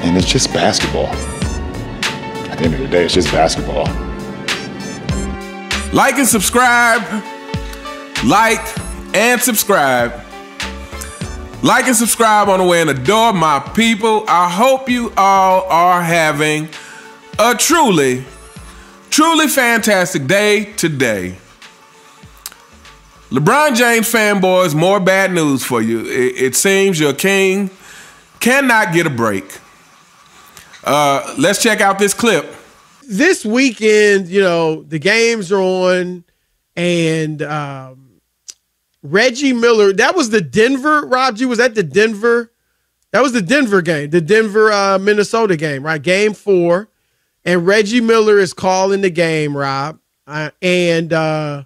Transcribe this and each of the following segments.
And it's just basketball. At the end of the day, it's just basketball. Like and subscribe. Like and subscribe. Like and subscribe on the way and adore my people. I hope you all are having a truly fantastic day today. LeBron James fanboys, more bad news for you. It seems your king cannot get a break. Let's check out this clip. This weekend, you know, the games are on, and Reggie Miller, that was the Denver, Rob G, was that the Denver? That was the Denver game, the Denver-Minnesota game, right? Game 4. And Reggie Miller is calling the game, Rob. And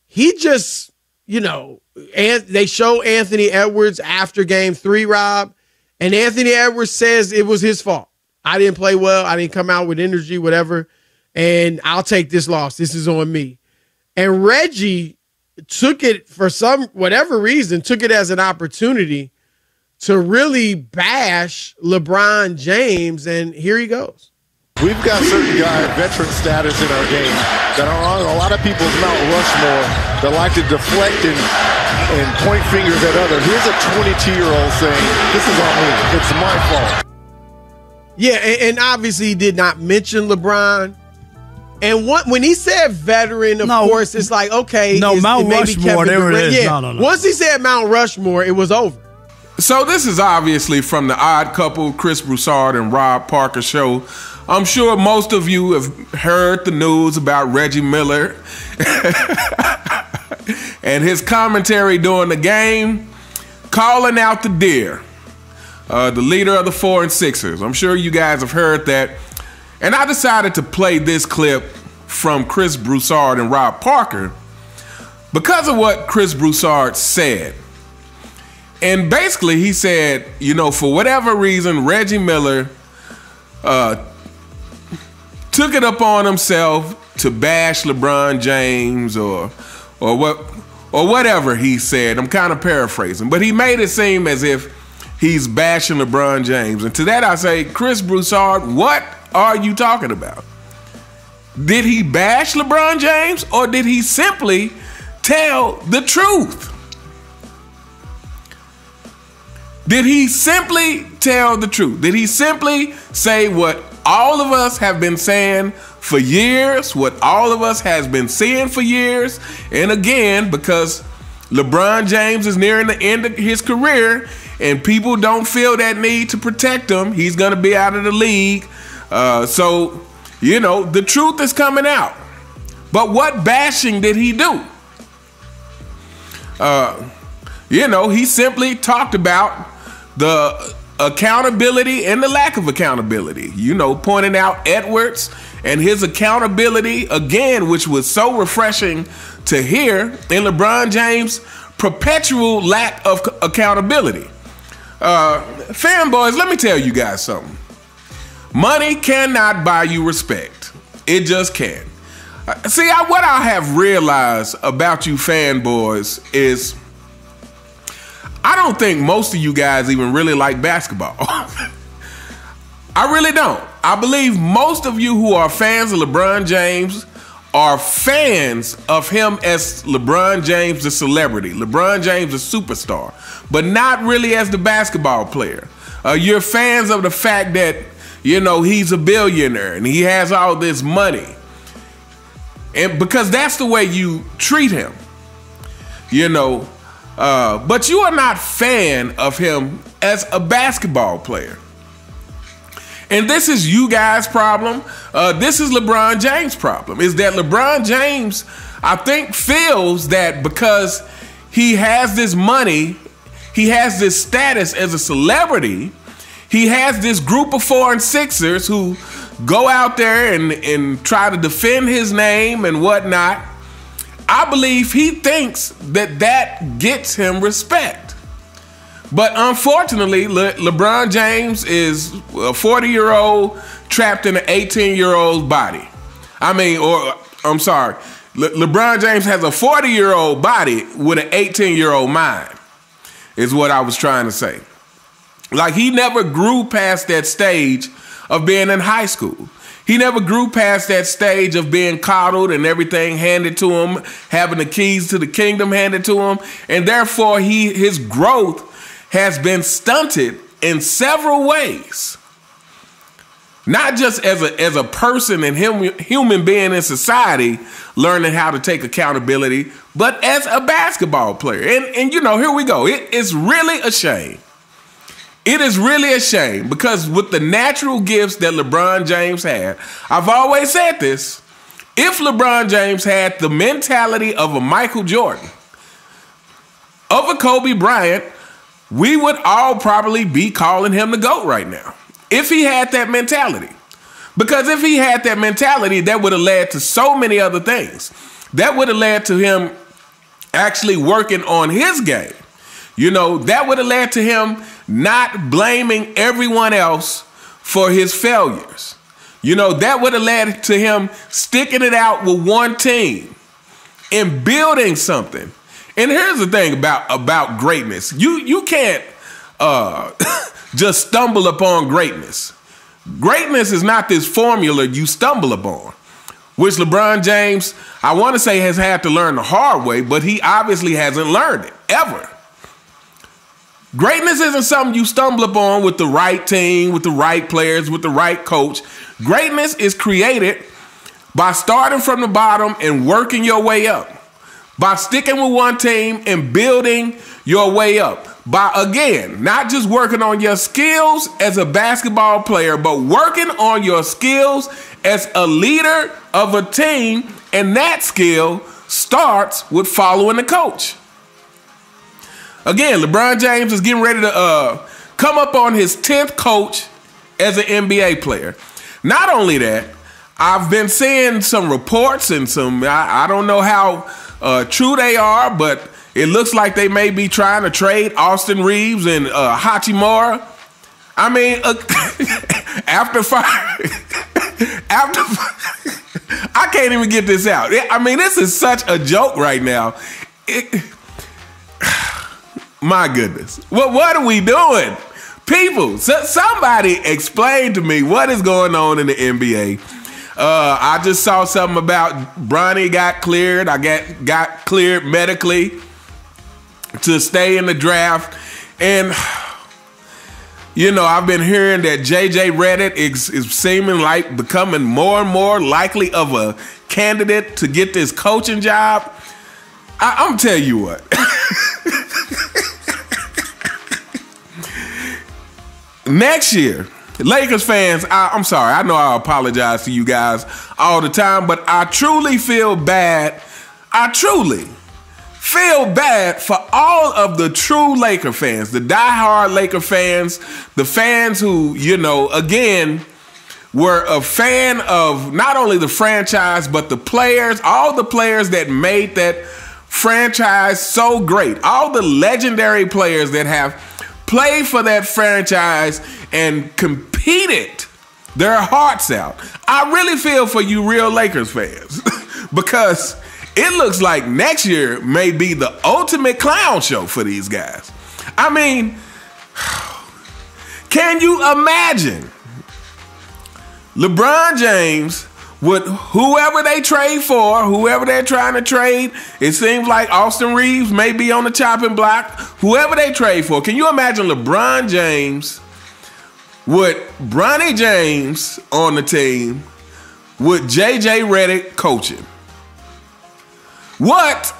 he just, you know, and they show Anthony Edwards after game 3, Rob. And Anthony Edwards says it was his fault. I didn't play well. I didn't come out with energy, whatever. And I'll take this loss. This is on me. And Reggie took it for whatever reason, took it as an opportunity to really bash LeBron James. And here he goes. We've got certain guys, veteran status in our game, that are on a lot of people's Mount Rushmore that like to deflect and point fingers at others. Here's a 22-year-old saying, this is on me. It's my fault. Yeah, and obviously he did not mention LeBron. And when he said veteran, of course, it's like, okay. No, Mount Rushmore, there it is. Yeah. No. Once he said Mount Rushmore, it was over. So this is obviously from the Odd Couple, Chris Broussard and Rob Parker show. I'm sure most of you have heard the news about Reggie Miller and his commentary during the game, calling out the deer, the leader of the 4 and 6ers. I'm sure you guys have heard that. And I decided to play this clip from Chris Broussard and Rob Parker because of what Chris Broussard said. And basically he said, you know, for whatever reason, Reggie Miller took it upon himself to bash LeBron James or whatever he said. I'm kind of paraphrasing, but he made it seem as if he's bashing LeBron James. And to that I say, Chris Broussard, what are you talking about? Did he bash LeBron James, or did he simply tell the truth? Did he simply tell the truth? Did he simply say what all of us have been saying for years, what all of us has been seeing for years? And again, because LeBron James is nearing the end of his career and people don't feel that need to protect him, he's going to be out of the league. So, you know, the truth is coming out. But what bashing did he do? You know, he simply talked about the accountability and the lack of accountability, you know, pointing out Edwards and his accountability again, which was so refreshing to hear, and LeBron James' perpetual lack of accountability. Fanboys, let me tell you guys something. Money cannot buy you respect. It just can't. See, what I have realized about you fanboys is I don't think most of you guys even really like basketball. I really don't. I believe most of you who are fans of LeBron James are fans of him as LeBron James the celebrity, LeBron James the superstar, but not really as the basketball player. You're fans of the fact that, you know, he's a billionaire and he has all this money. And because that's the way you treat him, you know. But you are not a fan of him as a basketball player. And this is you guys' problem. This is LeBron James' problem, is that LeBron James, I think, feels that because he has this money, he has this status as a celebrity, he has this group of 4 and 6ers who go out there and try to defend his name and whatnot. I believe he thinks that that gets him respect. But unfortunately, LeBron James is a 40-year-old trapped in an 18-year-old's body. I mean, or I'm sorry, LeBron James has a 40-year-old body with an 18-year-old mind, is what I was trying to say. Like, he never grew past that stage of being in high school. He never grew past that stage of being coddled and everything handed to him, having the keys to the kingdom handed to him. And therefore, his growth has been stunted in several ways. Not just as a person and human being in society learning how to take accountability, but as a basketball player. And you know, here we go. It's really a shame. It is really a shame because with the natural gifts that LeBron James had, I've always said this, if LeBron James had the mentality of a Michael Jordan, of a Kobe Bryant, we would all probably be calling him the GOAT right now. If he had that mentality. Because if he had that mentality, that would have led to so many other things. That would have led to him actually working on his game. You know, that would have led to him not blaming everyone else for his failures. You know, that would have led to him sticking it out with one team and building something. And here's the thing about greatness. You can't just stumble upon greatness. Greatness is not this formula you stumble upon, which LeBron James, I want to say, has had to learn the hard way, but he obviously hasn't learned it, ever. Greatness isn't something you stumble upon with the right team, with the right players, with the right coach. Greatness is created by starting from the bottom and working your way up. By sticking with one team and building your way up. By, again, not just working on your skills as a basketball player, but working on your skills as a leader of a team. And that skill starts with following the coach. Again, LeBron James is getting ready to come up on his 10th coach as an NBA player. Not only that, I've been seeing some reports and I don't know how true they are, but it looks like they may be trying to trade Austin Reeves and Hachimura. I mean, after I can't even get this out. I mean, this is such a joke right now. My goodness. What are we doing? People, somebody explain to me what is going on in the NBA. I just saw something about Bronny got cleared. I got cleared medically to stay in the draft. And, you know, I've been hearing that JJ Redick is seeming like becoming more and more likely of a candidate to get this coaching job. I'm telling you what. Next year, Lakers fans, I'm sorry. I know I apologize to you guys all the time, but I truly feel bad. I truly feel bad for all of the true Laker fans, the diehard Laker fans, the fans who, you know, again, were a fan of not only the franchise, but the players, all the players that made that franchise so great, all the legendary players that have played for that franchise and competed their hearts out. I really feel for you real Lakers fans because it looks like next year may be the ultimate clown show for these guys. I mean, can you imagine LeBron James with whoever they trade for, whoever they're trying to trade? It seems like Austin Reeves may be on the chopping block. Whoever they trade for. Can you imagine LeBron James with Bronny James on the team with JJ Redick coaching? What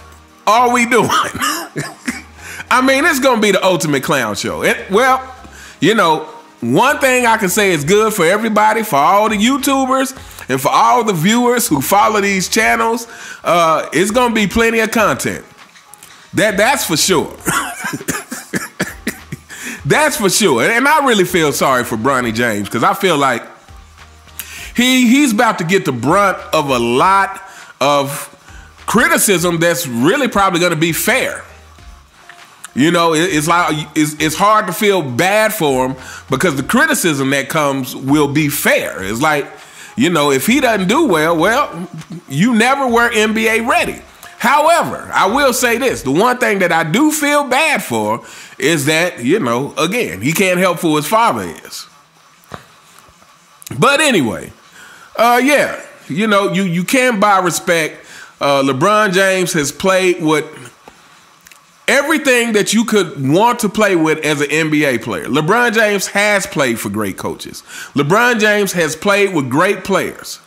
are we doing? I mean, it's going to be the ultimate clown show. Well, you know, one thing I can say is good for everybody, for all the YouTubers and for all the viewers who follow these channels. It's going to be plenty of content. That's for sure. That's for sure. And I really feel sorry for Bronny James because I feel like he's about to get the brunt of a lot of criticism that's really probably going to be fair. You know, it's like it's hard to feel bad for him because the criticism that comes will be fair. It's like, you know, if he doesn't do well, you never were NBA ready. However, I will say this. The one thing that I do feel bad for is that, you know, again, he can't help who his father is. But anyway, yeah, you know, you can buy respect. LeBron James has played with everything that you could want to play with as an NBA player. LeBron James has played for great coaches. LeBron James has played with great players.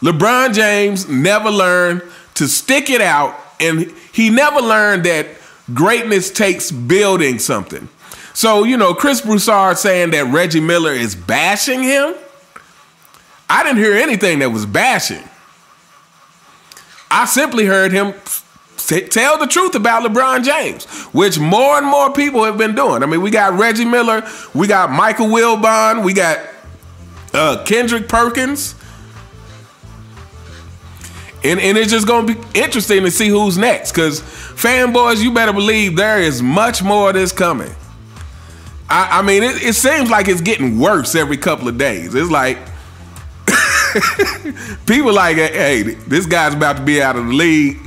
LeBron James never learned to stick it out, and he never learned that greatness takes building something. So, you know, Chris Broussard saying that Reggie Miller is bashing him. I didn't hear anything that was bashing. I simply heard him tell the truth about LeBron James, which more and more people have been doing. I mean, we got Reggie Miller, we got Michael Wilbon, we got Kendrick Perkins. And it's just going to be interesting to see who's next, because fanboys, you better believe there is much more of this coming. I mean, it seems like it's getting worse every couple of days. It's like people like, hey, this guy's about to be out of the league.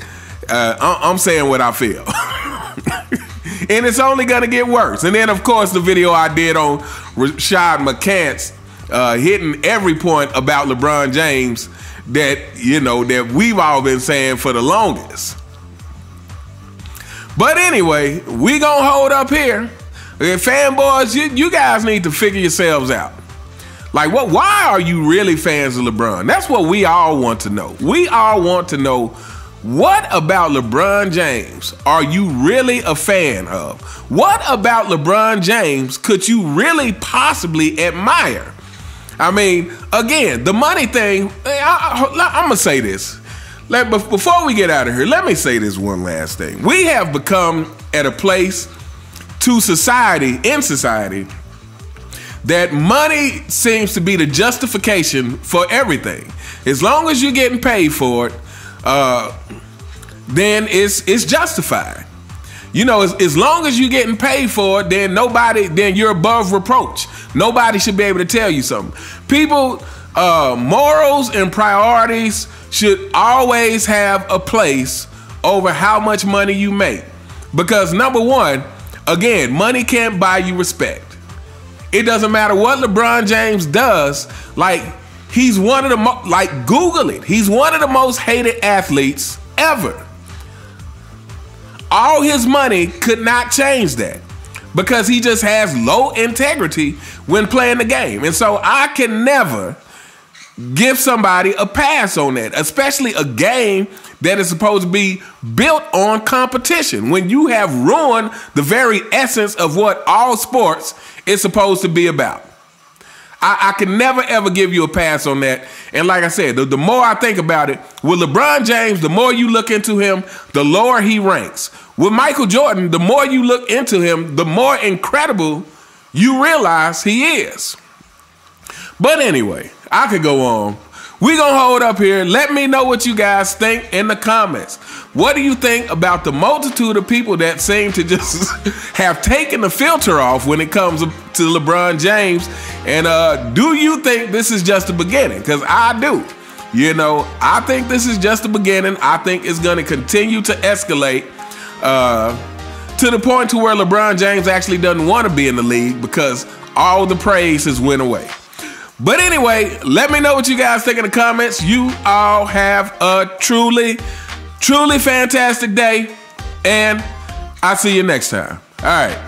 I'm saying what I feel. And it's only going to get worse. And then, of course, the video I did on Rashad McCants hitting every point about LeBron James that, you know, that we've all been saying for the longest. But anyway, we gonna hold up here. Fanboys, you guys need to figure yourselves out. Like, why are you really fans of LeBron? That's what we all want to know. We all want to know, what about LeBron James are you really a fan of? What about LeBron James could you really possibly admire? I mean, again, the money thing, I'm going to say this. Before we get out of here, let me say this one last thing. We have become at a place in society, that money seems to be the justification for everything. As long as you're getting paid for it, then it's justified. You know, as long as you're getting paid for it, then you're above reproach. Nobody should be able to tell you something. People, morals and priorities should always have a place over how much money you make. Because number one, again, money can't buy you respect. It doesn't matter what LeBron James does. Like, he's one of the like, Google it. He's one of the most hated athletes ever. All his money could not change that, because he just has low integrity when playing the game. And so I can never give somebody a pass on that, especially a game that is supposed to be built on competition, when you have ruined the very essence of what all sports is supposed to be about. I can never, ever give you a pass on that. And like I said, the more I think about it, with LeBron James, the more you look into him, the lower he ranks. With Michael Jordan, the more you look into him, the more incredible you realize he is. But anyway, I could go on. We're going to hold up here. Let me know what you guys think in the comments. What do you think about the multitude of people that seem to just have taken the filter off when it comes to LeBron James? And do you think this is just the beginning? Because I do. You know, I think this is just the beginning. I think it's going to continue to escalate to the point to where LeBron James actually doesn't want to be in the league, because all the praise has went away. But anyway, let me know what you guys think in the comments. You all have a truly, truly fantastic day, and I'll see you next time. All right.